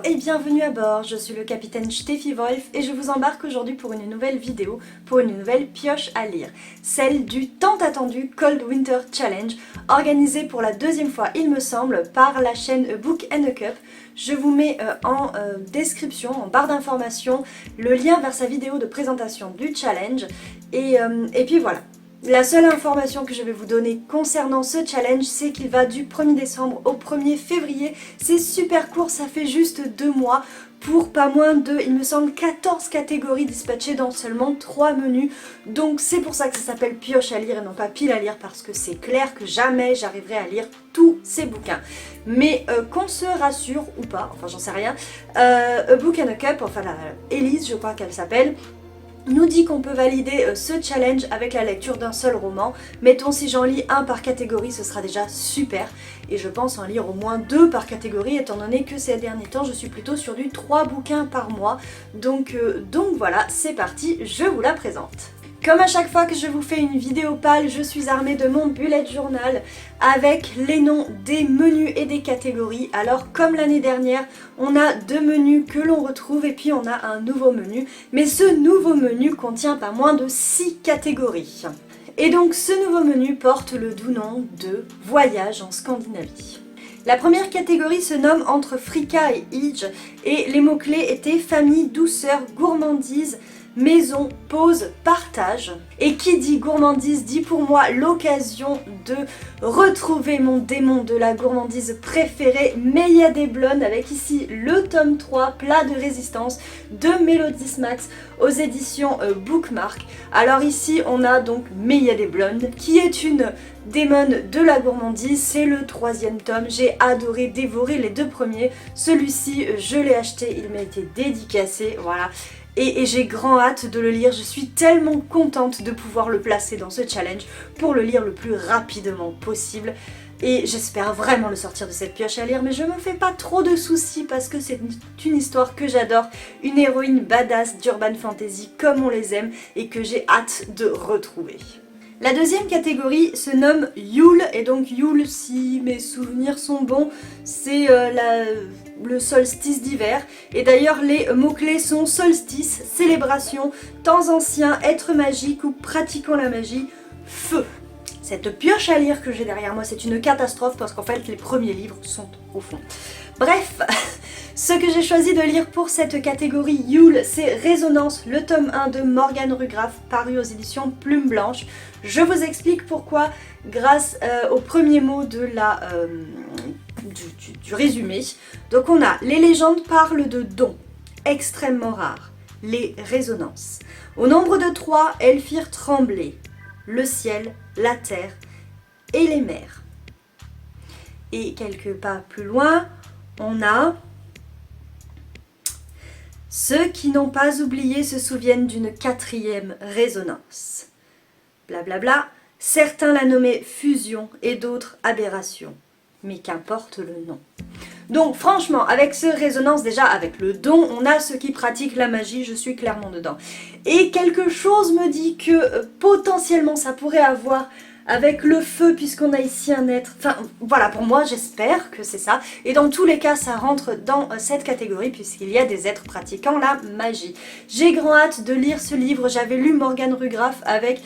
et bienvenue à bord, je suis le capitaine Steffi Wolf et je vous embarque aujourd'hui pour une nouvelle vidéo, pour une nouvelle pioche à lire, celle du tant attendu Cold Winter Challenge, organisé pour la deuxième fois il me semble par la chaîne A Book and a Cup. Je vous mets en description, en barre d'informations, le lien vers sa vidéo de présentation du challenge et puis voilà. La seule information que je vais vous donner concernant ce challenge, c'est qu'il va du 1er décembre au 1er février. C'est super court, ça fait juste 2 mois pour pas moins de, il me semble, 14 catégories dispatchées dans seulement 3 menus. Donc c'est pour ça que ça s'appelle pioche à lire et non pas pile à lire, parce que c'est clair que jamais j'arriverai à lire tous ces bouquins. Mais qu'on se rassure ou pas, enfin j'en sais rien, A Book and a Cup, enfin Elise je crois qu'elle s'appelle, nous dit qu'on peut valider ce challenge avec la lecture d'un seul roman. Mettons si j'en lis un par catégorie, ce sera déjà super. Et je pense en lire au moins 2 par catégorie, étant donné que ces derniers temps je suis plutôt sur du 3 bouquins par mois. Donc voilà, c'est parti, je vous la présente. Comme à chaque fois que je vous fais une vidéo pâle, je suis armée de mon bullet journal avec les noms des menus et des catégories. Alors comme l'année dernière, on a 2 menus que l'on retrouve et puis on a un nouveau menu. Mais ce nouveau menu contient pas moins de 6 catégories. Et donc ce nouveau menu porte le doux nom de Voyage en Scandinavie. La première catégorie se nomme Entre Frika et Idge et les mots-clés étaient famille, douceur, gourmandise, maison, pause, partage. Et qui dit gourmandise dit pour moi l'occasion de retrouver mon démon de la gourmandise préférée, Meia des Blondes, avec ici le tome 3, Plat de résistance, de Mélodie Max aux éditions Bookmark. Alors ici on a donc Meia des Blondes qui est une démone de la gourmandise, c'est le 3e tome, j'ai adoré dévorer les 2 premiers, celui-ci je l'ai acheté, il m'a été dédicacé, voilà. Et j'ai grand hâte de le lire, je suis tellement contente de pouvoir le placer dans ce challenge pour le lire le plus rapidement possible. Et j'espère vraiment le sortir de cette pioche à lire, mais je me fais pas trop de soucis parce que c'est une histoire que j'adore, une héroïne badass d'urban fantasy comme on les aime et que j'ai hâte de retrouver. La deuxième catégorie se nomme Yule, et donc Yule, si mes souvenirs sont bons, c'est le solstice d'hiver. Et d'ailleurs les mots-clés sont solstice, célébration, temps ancien, être magique ou pratiquant la magie, feu. Cette pioche à lire que j'ai derrière moi, c'est une catastrophe parce qu'en fait les premiers livres sont au fond. Bref, ce que j'ai choisi de lire pour cette catégorie Yule, c'est Résonance, le tome 1 de Morgane Rugraff, paru aux éditions Plume Blanche. Je vous explique pourquoi grâce aux premiers mots de du résumé. Donc on a les légendes parlent de dons extrêmement rares, les résonances. Au nombre de 3, elles firent trembler le ciel, la terre et les mers. Et quelques pas plus loin, on a ceux qui n'ont pas oublié se souviennent d'une 4e résonance. Blablabla, certains la nommaient fusion et d'autres aberration. Mais qu'importe le nom. Donc franchement, avec ce résonance, déjà avec le don, on a ceux qui pratiquent la magie, je suis clairement dedans. Et quelque chose me dit que potentiellement ça pourrait avoir avec le feu, puisqu'on a ici un être, enfin voilà, pour moi j'espère que c'est ça, et dans tous les cas ça rentre dans cette catégorie puisqu'il y a des êtres pratiquant la magie. J'ai grand hâte de lire ce livre, j'avais lu Morgane Rugraff avec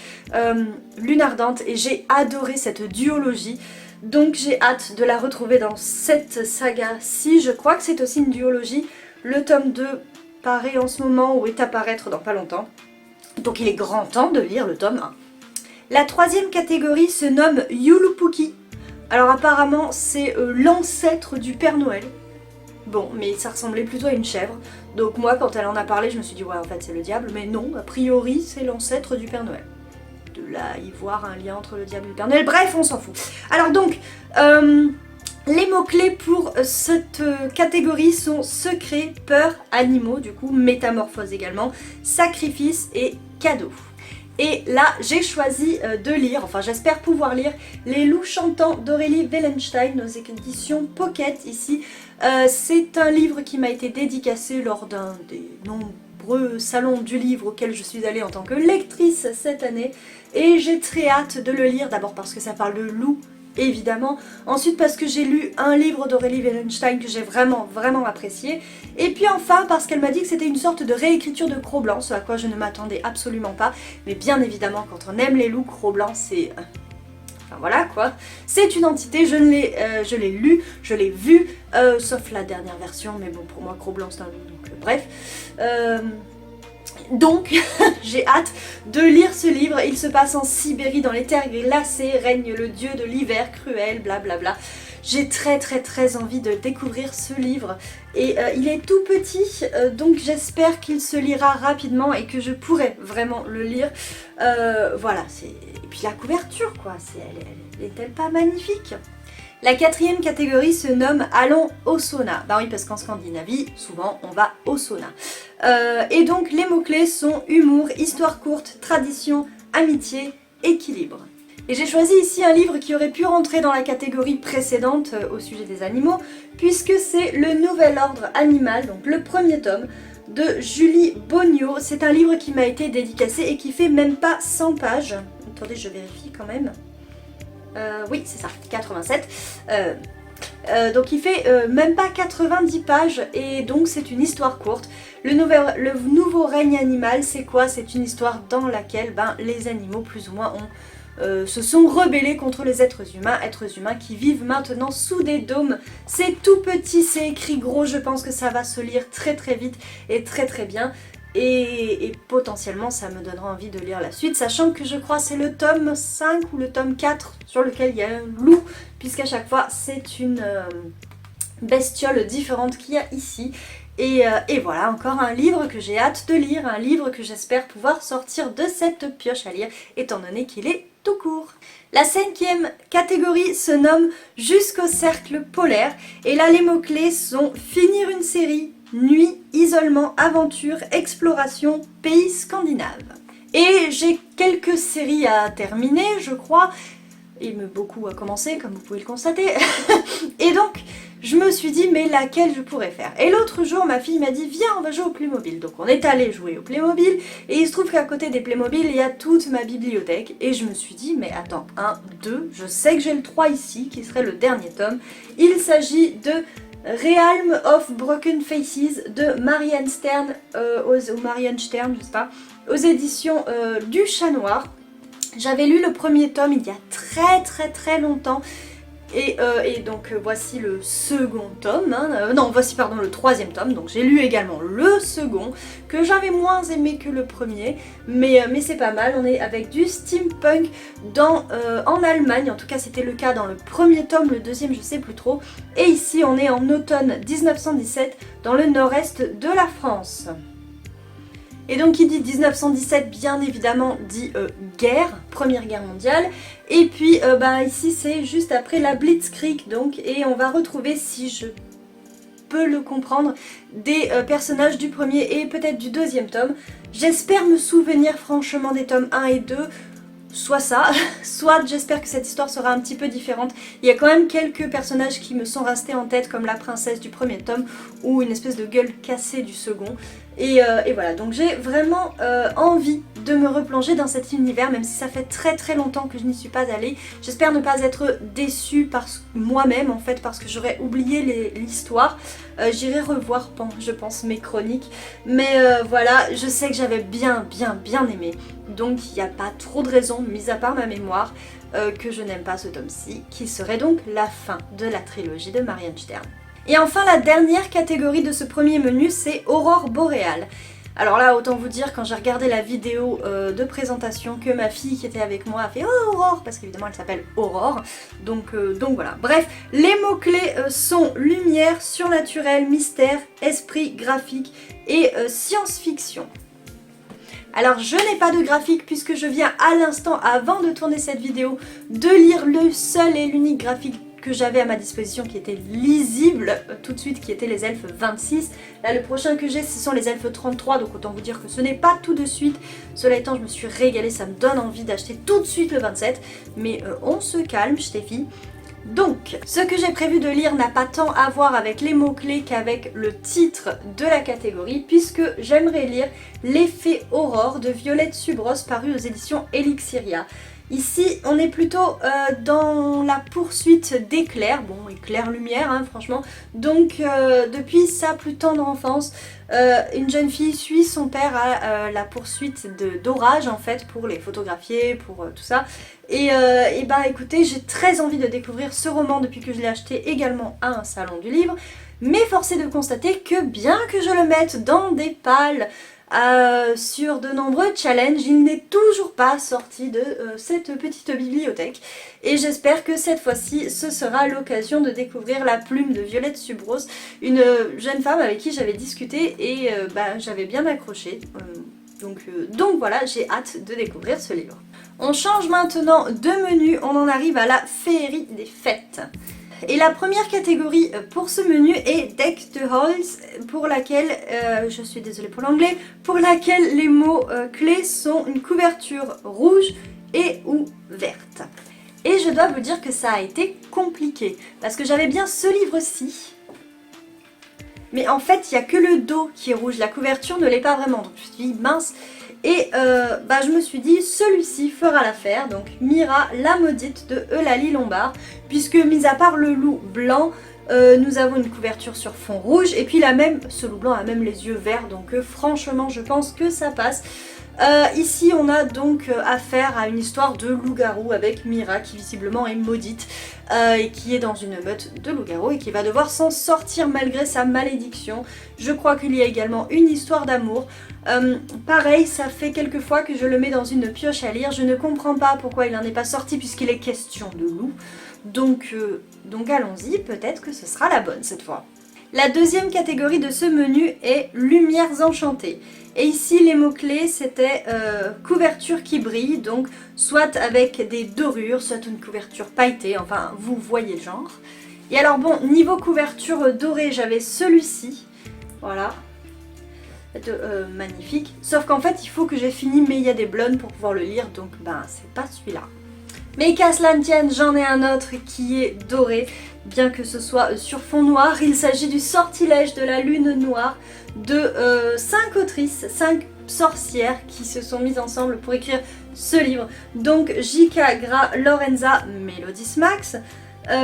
Lune Ardente et j'ai adoré cette duologie, donc j'ai hâte de la retrouver dans cette saga-ci. Je crois que c'est aussi une duologie, le tome 2 paraît en ce moment ou est à paraître dans pas longtemps, donc il est grand temps de lire le tome 1. La 3e catégorie se nomme Yulupuki. Alors apparemment c'est l'ancêtre du Père Noël. Bon, mais ça ressemblait plutôt à une chèvre. Donc moi quand elle en a parlé je me suis dit ouais en fait c'est le diable. Mais non, a priori c'est l'ancêtre du Père Noël. De là y voir un lien entre le diable et le Père Noël. Bref, on s'en fout. Alors donc, les mots-clés pour cette catégorie sont secret, peur, animaux, du coup métamorphose également, sacrifice et cadeau. Et là, j'ai choisi de lire, enfin j'espère pouvoir lire, Les Loups Chantants d'Aurélie Wellenstein aux éditions Pocket ici. C'est un livre qui m'a été dédicacé lors d'un des nombreux salons du livre auxquels je suis allée en tant que lectrice cette année. Et j'ai très hâte de le lire, d'abord parce que ça parle de loups évidemment. Ensuite parce que j'ai lu un livre d'Aurélie Wellenstein que j'ai vraiment apprécié. Et puis enfin parce qu'elle m'a dit que c'était une sorte de réécriture de Cro-Blanc, ce à quoi je ne m'attendais absolument pas. Mais bien évidemment quand on aime les loups, Cro-Blanc c'est... Enfin voilà quoi, c'est une entité, je l'ai lu, je l'ai vu, sauf la dernière version, mais bon pour moi Cro-Blanc c'est un loup, donc bref. Donc, j'ai hâte de lire ce livre. Il se passe en Sibérie, dans les terres glacées, règne le dieu de l'hiver cruel, blablabla. J'ai très envie de découvrir ce livre. Et il est tout petit, donc j'espère qu'il se lira rapidement et que je pourrai vraiment le lire. Voilà, et puis la couverture, quoi, elle est-elle pas magnifique ? La quatrième catégorie se nomme Allons au sauna. Bah oui, parce qu'en Scandinavie, souvent, on va au sauna. Et donc, les mots-clés sont humour, histoire courte, tradition, amitié, équilibre. Et j'ai choisi ici un livre qui aurait pu rentrer dans la catégorie précédente au sujet des animaux, puisque c'est Le Nouvel Ordre Animal, donc le premier tome, de Julie Bognaud. C'est un livre qui m'a été dédicacé et qui fait même pas 100 pages. Attendez, je vérifie quand même. Oui, c'est ça, 87. Donc il fait même pas 90 pages et donc c'est une histoire courte. Le nouveau règne animal, c'est quoi? C'est une histoire dans laquelle les animaux plus ou moins se sont rebellés contre les êtres humains qui vivent maintenant sous des dômes. C'est tout petit, c'est écrit gros, je pense que ça va se lire très vite et très bien. Et potentiellement ça me donnera envie de lire la suite, sachant que je crois c'est le tome 5 ou le tome 4 sur lequel il y a un loup, puisqu'à chaque fois c'est une bestiole différente qu'il y a ici. Et voilà, encore un livre que j'ai hâte de lire, un livre que j'espère pouvoir sortir de cette pioche à lire, étant donné qu'il est tout court. La cinquième catégorie se nomme Jusqu'au cercle polaire, et là les mots-clés sont finir une série, nuit, isolement, aventure, exploration, pays scandinave. Et j'ai quelques séries à terminer, je crois. Il me beaucoup à commencer, comme vous pouvez le constater. Et donc, je me suis dit, mais laquelle je pourrais faire? Et l'autre jour, ma fille m'a dit, viens, on va jouer au Playmobil. Donc on est allé jouer au Playmobil, et il se trouve qu'à côté des Playmobil, il y a toute ma bibliothèque. Et je me suis dit, mais attends, 1, 2, je sais que j'ai le 3 ici, qui serait le dernier tome. Il s'agit de Realm of Broken Faces de Marianne Stern, ou Marianne Stern, je sais pas, aux éditions du Chat Noir. J'avais lu le premier tome il y a très longtemps. Et donc voici le second tome, voici le troisième tome, donc j'ai lu également le second, que j'avais moins aimé que le premier, mais c'est pas mal. On est avec du steampunk en Allemagne, en tout cas c'était le cas dans le premier tome, le deuxième je sais plus trop, et ici on est en automne 1917 dans le nord-est de la France. Et donc qui dit 1917 bien évidemment dit guerre, première guerre mondiale. Et puis ici c'est juste après la Blitzkrieg donc, et on va retrouver, si je peux le comprendre, des personnages du premier et peut-être du deuxième tome. J'espère me souvenir franchement des tomes 1 et 2. Soit ça, soit j'espère que cette histoire sera un petit peu différente. Il y a quand même quelques personnages qui me sont restés en tête, comme la princesse du premier tome ou une espèce de gueule cassée du second. Et voilà, donc j'ai vraiment envie de me replonger dans cet univers, même si ça fait très longtemps que je n'y suis pas allée. J'espère ne pas être déçue par moi-même en fait, parce que j'aurais oublié l'histoire. J'irai revoir, je pense, mes chroniques. Mais voilà, je sais que j'avais bien aimé. Donc il n'y a pas trop de raisons, mis à part ma mémoire, que je n'aime pas ce tome-ci, qui serait donc la fin de la trilogie de Marianne Stern. Et enfin la dernière catégorie de ce premier menu, c'est Aurore boréale. Alors là, autant vous dire, quand j'ai regardé la vidéo de présentation, que ma fille qui était avec moi a fait « Oh Aurore !» parce qu'évidemment elle s'appelle Aurore, donc voilà. Bref, les mots-clés sont lumière, surnaturel, mystère, esprit, graphique et science-fiction. Alors je n'ai pas de graphique puisque je viens à l'instant, avant de tourner cette vidéo, de lire le seul et l'unique graphique que j'avais à ma disposition qui était lisible tout de suite, qui était les elfes 26. Là le prochain que j'ai ce sont les elfes 33, donc autant vous dire que ce n'est pas tout de suite. Cela étant, je me suis régalée, ça me donne envie d'acheter tout de suite le 27. Mais on se calme, Steffi. Donc, ce que j'ai prévu de lire n'a pas tant à voir avec les mots-clés qu'avec le titre de la catégorie, puisque j'aimerais lire L'effet Aurore de Violette Subros paru aux éditions Elixiria. Ici, on est plutôt dans la poursuite d'éclairs, bon, éclair-lumière, hein, franchement. Donc, depuis sa plus tendre enfance, une jeune fille suit son père à la poursuite d'orages, en fait, pour les photographier, pour tout ça. Et bah, écoutez, j'ai très envie de découvrir ce roman depuis que je l'ai acheté également à un salon du livre. Mais force est de constater que bien que je le mette dans des pales, sur de nombreux challenges, il n'est toujours pas sorti de cette petite bibliothèque et j'espère que cette fois-ci ce sera l'occasion de découvrir La Plume de Violette Subrose, une jeune femme avec qui j'avais discuté et bah, j'avais bien accroché. Donc voilà, j'ai hâte de découvrir ce livre. On change maintenant de menu, on en arrive à la féerie des fêtes. Et la première catégorie pour ce menu est Deck the Halls, pour laquelle, je suis désolée pour l'anglais, pour laquelle les mots clés sont une couverture rouge et ou verte. Et je dois vous dire que ça a été compliqué, parce que j'avais bien ce livre-ci, mais en fait il n'y a que le dos qui est rouge, la couverture ne l'est pas vraiment, donc je me suis dit mince. Et bah, je me suis dit, celui-ci fera l'affaire, donc Mira, la maudite de Eulalie Lombard, puisque mis à part le loup blanc, nous avons une couverture sur fond rouge, et puis ce loup blanc a même les yeux verts, donc franchement je pense que ça passe. Ici on a donc affaire à une histoire de loup-garou avec Mira qui visiblement est maudite et qui est dans une meute de loup-garou et qui va devoir s'en sortir malgré sa malédiction. Je crois qu'il y a également une histoire d'amour. Pareil, ça fait quelques fois que je le mets dans une pioche à lire. Je ne comprends pas pourquoi il n'en est pas sorti puisqu'il est question de loup. Donc allons-y, peut-être que ce sera la bonne cette fois. La deuxième catégorie de ce menu est Lumières enchantées. Et ici les mots-clés c'était couverture qui brille, donc soit avec des dorures, soit une couverture pailletée, enfin vous voyez le genre. Et alors bon, niveau couverture dorée j'avais celui-ci, voilà, magnifique. Sauf qu'en fait il faut que j'ai fini Mais il y a des blondes pour pouvoir le lire, donc ben c'est pas celui-là. Mais qu'à cela ne tienne, j'en ai un autre qui est doré, bien que ce soit sur fond noir. Il s'agit du Sortilège de la Lune Noire de 5 autrices, 5 sorcières qui se sont mises ensemble pour écrire ce livre. Donc J.K. Gra, Lorenza Melodis Max,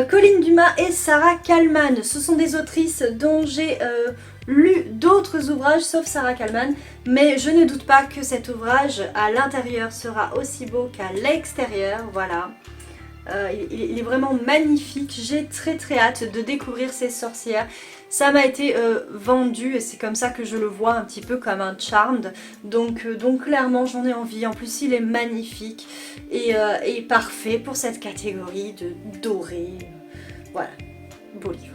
Colline Dumas et Sarah Kallman. Ce sont des autrices dont j'ai lu d'autres ouvrages sauf Sarah Kallman, mais je ne doute pas que cet ouvrage à l'intérieur sera aussi beau qu'à l'extérieur, voilà. Il est vraiment magnifique, j'ai très hâte de découvrir ces sorcières. Ça m'a été vendu et c'est comme ça que je le vois un petit peu comme un Charmed, donc clairement j'en ai envie. En plus il est magnifique et parfait pour cette catégorie de doré, voilà, beau livre.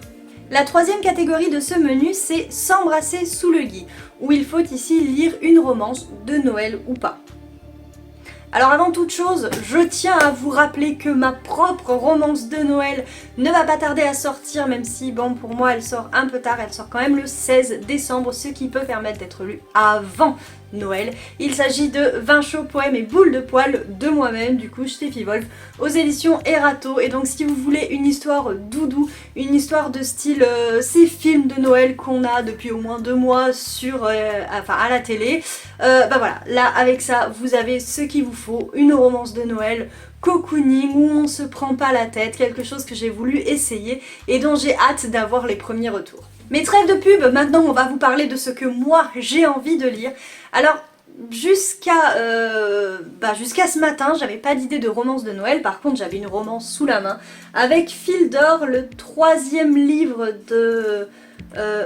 La troisième catégorie de ce menu c'est S'embrasser sous le gui, où il faut ici lire une romance de Noël ou pas. Alors avant toute chose, je tiens à vous rappeler que ma propre romance de Noël ne va pas tarder à sortir, même si bon pour moi elle sort un peu tard, elle sort quand même le 16 décembre, ce qui peut permettre d'être lue avant Noël. Il s'agit de 20 chauds poèmes et boules de poil de moi-même, du coup Steffi Wolf, aux éditions Erato. Et donc si vous voulez une histoire doudou, une histoire de style ces films de Noël qu'on a depuis au moins 2 mois sur, à la télé, bah voilà, là avec ça vous avez ce qu'il vous faut, une romance de Noël cocooning où on se prend pas la tête, quelque chose que j'ai voulu essayer et dont j'ai hâte d'avoir les premiers retours. Mais trêve de pub, maintenant on va vous parler de ce que moi j'ai envie de lire. Alors jusqu'à ce matin j'avais pas d'idée de romance de Noël, par contre j'avais une romance sous la main avec Fil d'or, le 3e livre de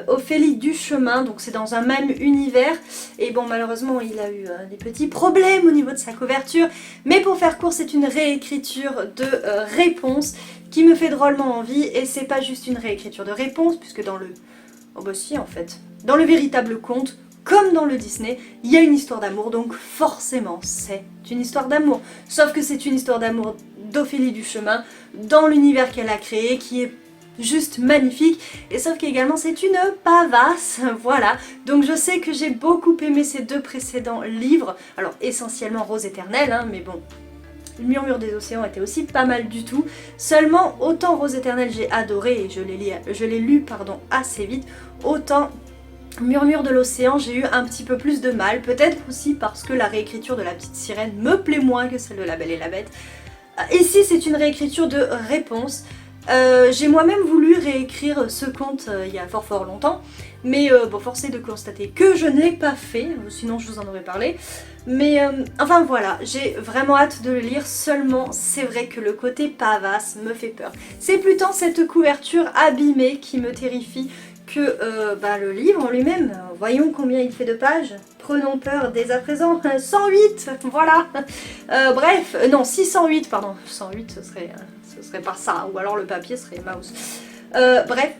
Ophélie Duchemin, donc c'est dans un même univers et bon malheureusement il a eu des petits problèmes au niveau de sa couverture, mais pour faire court c'est une réécriture de Réponse qui me fait drôlement envie et c'est pas juste une réécriture de Réponse puisque dans le... oh bah si en fait, dans le véritable conte comme dans le Disney, il y a une histoire d'amour, donc forcément c'est une histoire d'amour. Sauf que c'est une histoire d'amour d'Ophélie Duchemin dans l'univers qu'elle a créé qui est juste magnifique, et sauf qu'également c'est une pavasse, voilà. Donc je sais que j'ai beaucoup aimé ces 2 précédents livres, alors essentiellement Rose éternelle, hein, mais bon, Le Murmure des océans était aussi pas mal du tout. Seulement, autant Rose éternelle j'ai adoré et je l'ai lu assez vite, autant Murmure de l'océan, j'ai eu un petit peu plus de mal, peut-être aussi parce que la réécriture de La Petite Sirène me plaît moins que celle de La Belle et la Bête. Ici, c'est une réécriture de Réponse. J'ai moi-même voulu réécrire ce conte il y a fort longtemps, mais bon, force est de constater que je n'ai pas fait, sinon je vous en aurais parlé. Mais enfin voilà, j'ai vraiment hâte de le lire, seulement c'est vrai que le côté pavasse me fait peur. C'est plutôt cette couverture abîmée qui me terrifie que le livre en lui-même. Voyons combien il fait de pages. Prenons peur dès à présent. 108, voilà. Bref, non, 608, pardon. 108, ce serait pas ça, ou alors le papier serait mouse. Bref,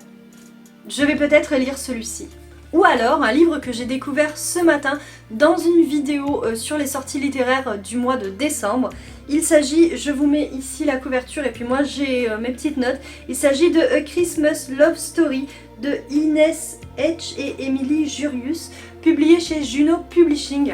je vais peut-être lire celui-ci. Ou alors un livre que j'ai découvert ce matin dans une vidéo sur les sorties littéraires du mois de décembre. Il s'agit, je vous mets ici la couverture et puis moi j'ai mes petites notes. Il s'agit de A Christmas Love Story de Inès H et Emily Jurius, publié chez Juno Publishing.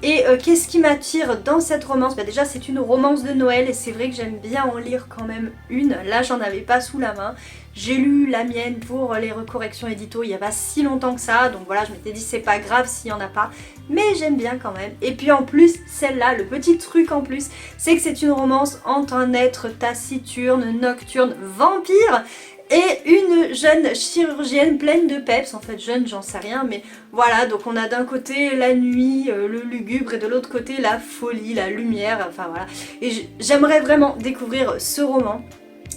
Et qu'est-ce qui m'attire dans cette romance? Déjà c'est une romance de Noël et c'est vrai que j'aime bien en lire quand même une. Là j'en avais pas sous la main. J'ai lu la mienne pour les recorrections édito il y a pas si longtemps que ça. Donc voilà, je m'étais dit c'est pas grave s'il y en a pas. Mais j'aime bien quand même. Et puis en plus, celle-là, le petit truc en plus, c'est que c'est une romance entre un être taciturne, nocturne, vampire et une jeune chirurgienne pleine de peps, en fait jeune j'en sais rien, mais voilà, donc on a d'un côté la nuit, le lugubre, et de l'autre côté la folie, la lumière, enfin voilà. Et j'aimerais vraiment découvrir ce roman.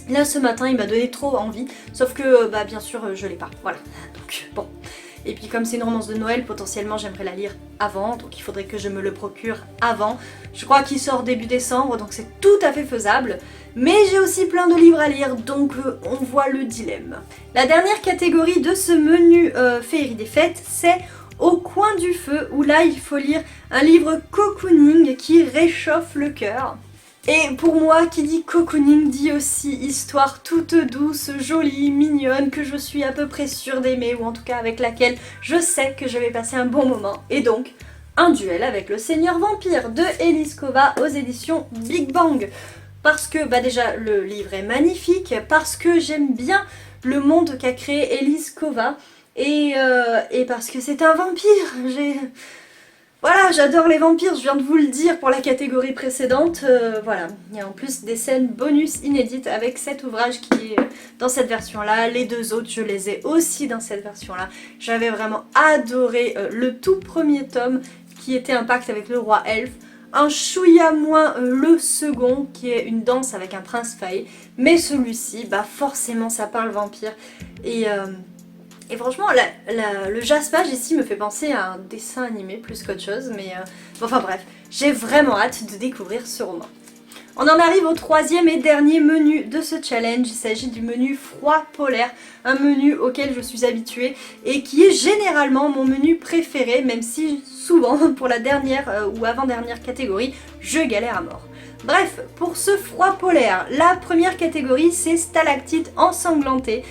Là ce matin il m'a donné trop envie, sauf que bien sûr je l'ai pas, voilà, donc bon. Et puis comme c'est une romance de Noël, potentiellement j'aimerais la lire avant, donc il faudrait que je me le procure avant. Je crois qu'il sort début décembre, donc c'est tout à fait faisable. Mais j'ai aussi plein de livres à lire, donc on voit le dilemme. La dernière catégorie de ce menu Féerie des Fêtes, c'est Au coin du feu, où là il faut lire un livre cocooning qui réchauffe le cœur. Et pour moi, qui dit cocooning dit aussi histoire toute douce, jolie, mignonne, que je suis à peu près sûre d'aimer, ou en tout cas avec laquelle je sais que je vais passer un bon moment. Et donc, un duel avec le Seigneur Vampire de Elise Kova aux éditions Big Bang. Parce que déjà le livre est magnifique, parce que j'aime bien le monde qu'a créé Elise Kova, et parce que c'est un vampire. Voilà, j'adore les vampires, je viens de vous le dire pour la catégorie précédente. Voilà, il y a en plus des scènes bonus inédites avec cet ouvrage qui est dans cette version-là. Les deux autres, je les ai aussi dans cette version-là. J'avais vraiment adoré le tout premier tome qui était un pacte avec le roi elfe. Un chouïa moins le second qui est une danse avec un prince faé. Mais celui-ci, forcément ça parle vampire. Et franchement, le jaspage ici me fait penser à un dessin animé plus qu'autre chose, mais enfin bref, j'ai vraiment hâte de découvrir ce roman. On en arrive au troisième et dernier menu de ce challenge, il s'agit du menu froid polaire, un menu auquel je suis habituée et qui est généralement mon menu préféré, même si souvent pour la dernière ou avant-dernière catégorie, je galère à mort. Bref, pour ce froid polaire, la première catégorie c'est Stalactite ensanglantée.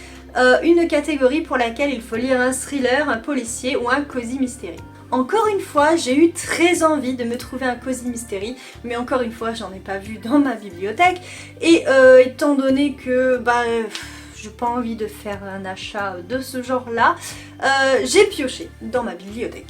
Une catégorie pour laquelle il faut lire un thriller, un policier ou un cozy mystery. Encore une fois, j'ai eu très envie de me trouver un cozy mystery, mais encore une fois, j'en ai pas vu dans ma bibliothèque. Et étant donné que j'ai pas envie de faire un achat de ce genre-là, j'ai pioché dans ma bibliothèque.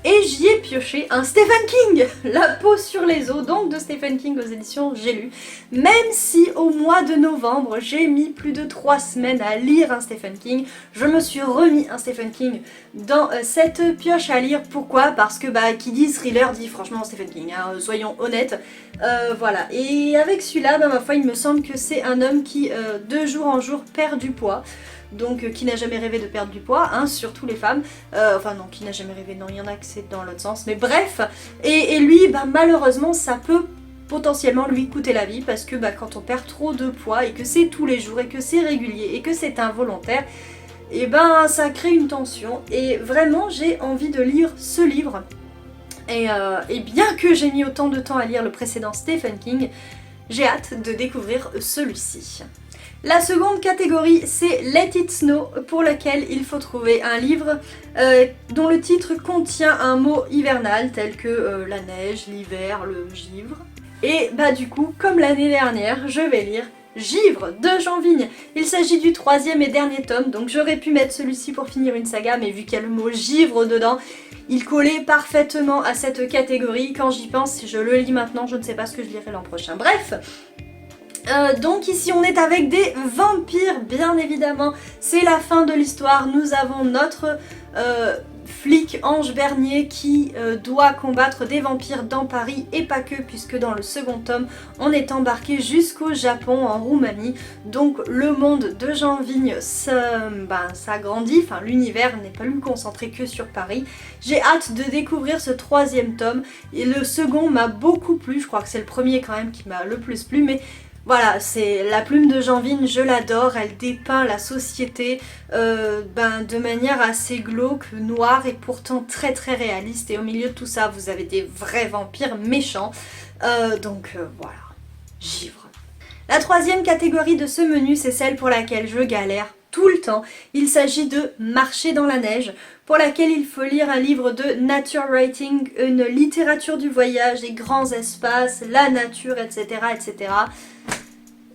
Et j'y ai pioché un Stephen King, La peau sur les os, donc de Stephen King aux éditions J'ai lu. Même si au mois de novembre, j'ai mis plus de 3 semaines à lire un Stephen King, je me suis remis un Stephen King dans cette pioche à lire. Pourquoi? Parce que qui dit thriller dit franchement Stephen King, hein, soyons honnêtes. Voilà, et avec celui-là, ma foi, il me semble que c'est un homme qui, de jour en jour, perd du poids. Donc qui n'a jamais rêvé de perdre du poids, hein, surtout les femmes, enfin non, qui n'a jamais rêvé, non, il y en a que c'est dans l'autre sens, mais bref, et lui, malheureusement, ça peut potentiellement lui coûter la vie, parce que quand on perd trop de poids, et que c'est tous les jours, et que c'est régulier, et que c'est involontaire, et ça crée une tension, et vraiment, j'ai envie de lire ce livre, et bien que j'ai mis autant de temps à lire le précédent Stephen King, j'ai hâte de découvrir celui-ci. La seconde catégorie, c'est Let It Snow, pour lequel il faut trouver un livre dont le titre contient un mot hivernal tel que la neige, l'hiver, le givre. Et du coup, comme l'année dernière, je vais lire Givre de Jean Vigne. Il s'agit du 3e et dernier tome, donc j'aurais pu mettre celui-ci pour finir une saga, mais vu qu'il y a le mot givre dedans, il collait parfaitement à cette catégorie. Quand j'y pense, si je le lis maintenant, je ne sais pas ce que je lirai l'an prochain. Bref, donc ici on est avec des vampires, bien évidemment. C'est la fin de l'histoire. Nous avons notre flic Ange Bernier qui doit combattre des vampires dans Paris et pas que, puisque dans le second tome on est embarqué jusqu'au Japon, en Roumanie. Donc le monde de Jean Vigne s'agrandit, enfin l'univers n'est pas lui concentré que sur Paris. J'ai hâte de découvrir ce 3e tome et le second m'a beaucoup plu, je crois que c'est le premier quand même qui m'a le plus plu, mais voilà, c'est la plume de Jean Vigne, je l'adore, elle dépeint la société de manière assez glauque, noire et pourtant très très réaliste. Et au milieu de tout ça, vous avez des vrais vampires méchants. Voilà, givre. La 3e catégorie de ce menu, c'est celle pour laquelle je galère tout le temps. Il s'agit de Marcher dans la neige, pour laquelle il faut lire un livre de nature writing, une littérature du voyage, des grands espaces, la nature, etc. etc.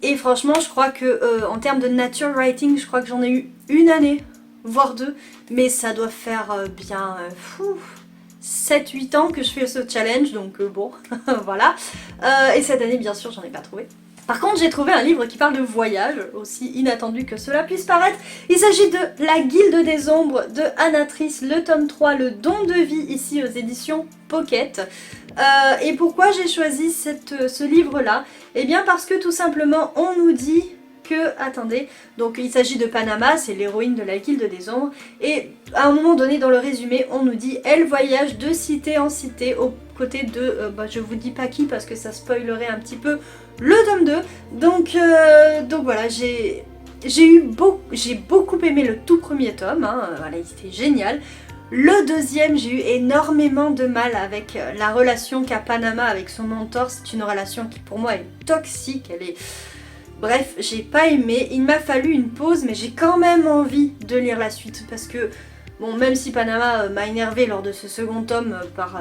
Et franchement, je crois que en termes de nature writing, je crois que j'en ai eu une année, voire 2, mais ça doit faire bien 7-8 ans que je fais ce challenge, donc bon, voilà. Et cette année, bien sûr, j'en ai pas trouvé. Par contre, j'ai trouvé un livre qui parle de voyage, aussi inattendu que cela puisse paraître. Il s'agit de La Guilde des Ombres de Anatrice, le tome 3, le don de vie, ici aux éditions Pocket. Et pourquoi j'ai choisi ce livre-là? Eh bien parce que tout simplement, on nous dit que... Attendez, donc il s'agit de Panama, c'est l'héroïne de la Guilde des Ombres, et à un moment donné dans le résumé, on nous dit « Elle voyage de cité en cité aux côtés de... je vous dis pas qui parce que ça spoilerait un petit peu le tome 2. Donc voilà, j'ai beaucoup aimé le tout premier tome, hein, voilà, il était génial. Le deuxième, j'ai eu énormément de mal avec la relation qu'a Panama avec son mentor. C'est une relation qui pour moi est toxique, elle est... Bref, j'ai pas aimé, il m'a fallu une pause, mais j'ai quand même envie de lire la suite parce que, bon, même si Panama m'a énervé lors de ce second tome par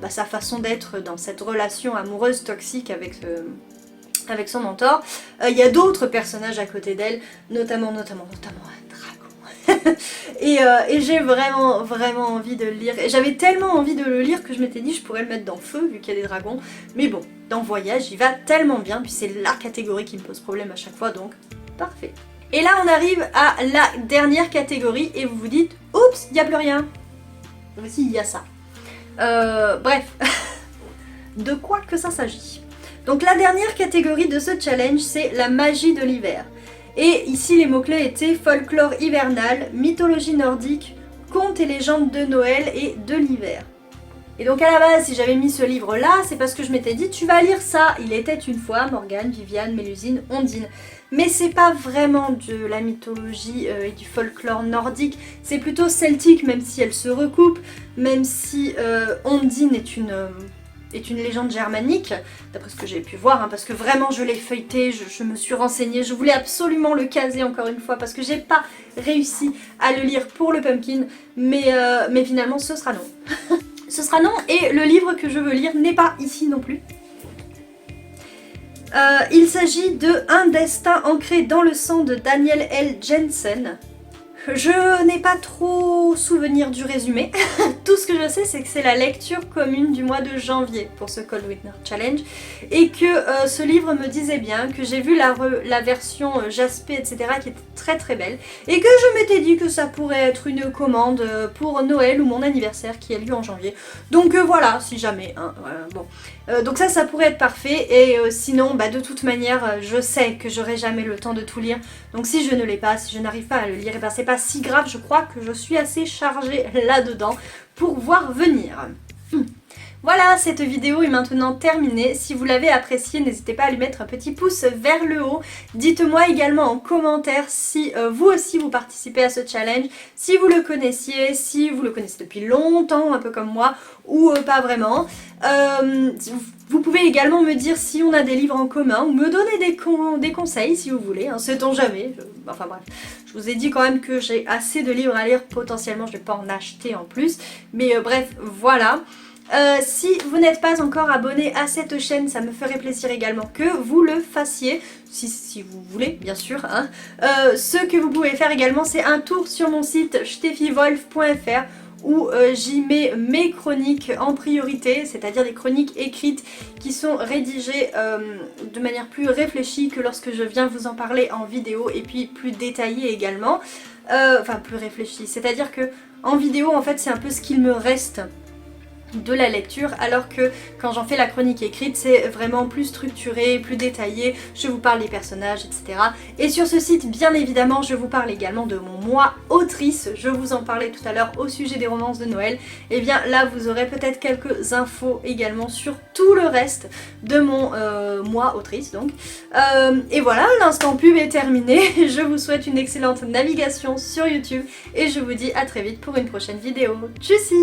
sa façon d'être dans cette relation amoureuse toxique avec son mentor, il y a d'autres personnages à côté d'elle, notamment un dragon. et j'ai vraiment envie de le lire. Et j'avais tellement envie de le lire que je m'étais dit je pourrais le mettre dans feu vu qu'il y a des dragons. Mais bon, dans Voyage, il va tellement bien, puis c'est la catégorie qui me pose problème à chaque fois, donc parfait. Et là on arrive à la dernière catégorie et vous vous dites oups, il n'y a plus rien. Voici, il y a ça. Bref, de quoi que ça s'agit? Donc la dernière catégorie de ce challenge, c'est la magie de l'hiver. Et ici les mots-clés étaient folklore hivernal, mythologie nordique, contes et légendes de Noël et de l'hiver. Et donc à la base, si j'avais mis ce livre-là, c'est parce que je m'étais dit tu vas lire ça. Il était une fois, Morgane, Viviane, Mélusine, Ondine. Mais c'est pas vraiment de la mythologie et du folklore nordique, c'est plutôt celtique, même si elle se recoupe, même si Ondine est une légende germanique, d'après ce que j'ai pu voir, hein, parce que vraiment je l'ai feuilleté, je me suis renseignée, je voulais absolument le caser encore une fois, parce que j'ai pas réussi à le lire pour le pumpkin, mais finalement ce sera non. Ce sera non, et le livre que je veux lire n'est pas ici non plus. Il s'agit de Un destin ancré dans le sang de Daniel L. Jensen. Je n'ai pas trop souvenir du résumé. Tout ce que je sais, c'est que c'est la lecture commune du mois de janvier pour ce Cold Winter Challenge et que ce livre me disait bien, que j'ai vu la version jaspée, etc. qui était très très belle et que je m'étais dit que ça pourrait être une commande pour Noël ou mon anniversaire qui a lieu en janvier. Donc voilà, si jamais. Hein, bon. Donc ça pourrait être parfait et sinon, de toute manière, je sais que j'aurai jamais le temps de tout lire. Donc si je ne l'ai pas, si je n'arrive pas à le lire, c'est pas si grave, je crois que je suis assez chargée là-dedans pour voir venir. Voilà, cette vidéo est maintenant terminée. Si vous l'avez appréciée, n'hésitez pas à lui mettre un petit pouce vers le haut. Dites-moi également en commentaire si vous aussi vous participez à ce challenge, si vous le connaissiez, si vous le connaissez depuis longtemps, un peu comme moi, ou pas vraiment. Vous pouvez également me dire si on a des livres en commun, ou me donner des conseils si vous voulez, hein, sait-on jamais. Enfin bref, je vous ai dit quand même que j'ai assez de livres à lire, potentiellement je ne vais pas en acheter en plus. Mais bref, voilà. Si vous n'êtes pas encore abonné à cette chaîne, ça me ferait plaisir également que vous le fassiez, si vous voulez bien sûr. Hein. Ce que vous pouvez faire également, c'est un tour sur mon site steffiwolf.fr où j'y mets mes chroniques en priorité, c'est-à-dire des chroniques écrites qui sont rédigées de manière plus réfléchie que lorsque je viens vous en parler en vidéo, et puis plus détaillée également, enfin plus réfléchie, c'est-à-dire que en vidéo en fait c'est un peu ce qu'il me reste de la lecture, alors que quand j'en fais la chronique écrite c'est vraiment plus structuré, plus détaillé, je vous parle des personnages, etc. Et sur ce site bien évidemment je vous parle également de mon moi autrice, je vous en parlais tout à l'heure au sujet des romances de Noël, et bien là vous aurez peut-être quelques infos également sur tout le reste de mon moi autrice donc. Et voilà, l'instant pub est terminé, je vous souhaite une excellente navigation sur YouTube et je vous dis à très vite pour une prochaine vidéo. Tchuss!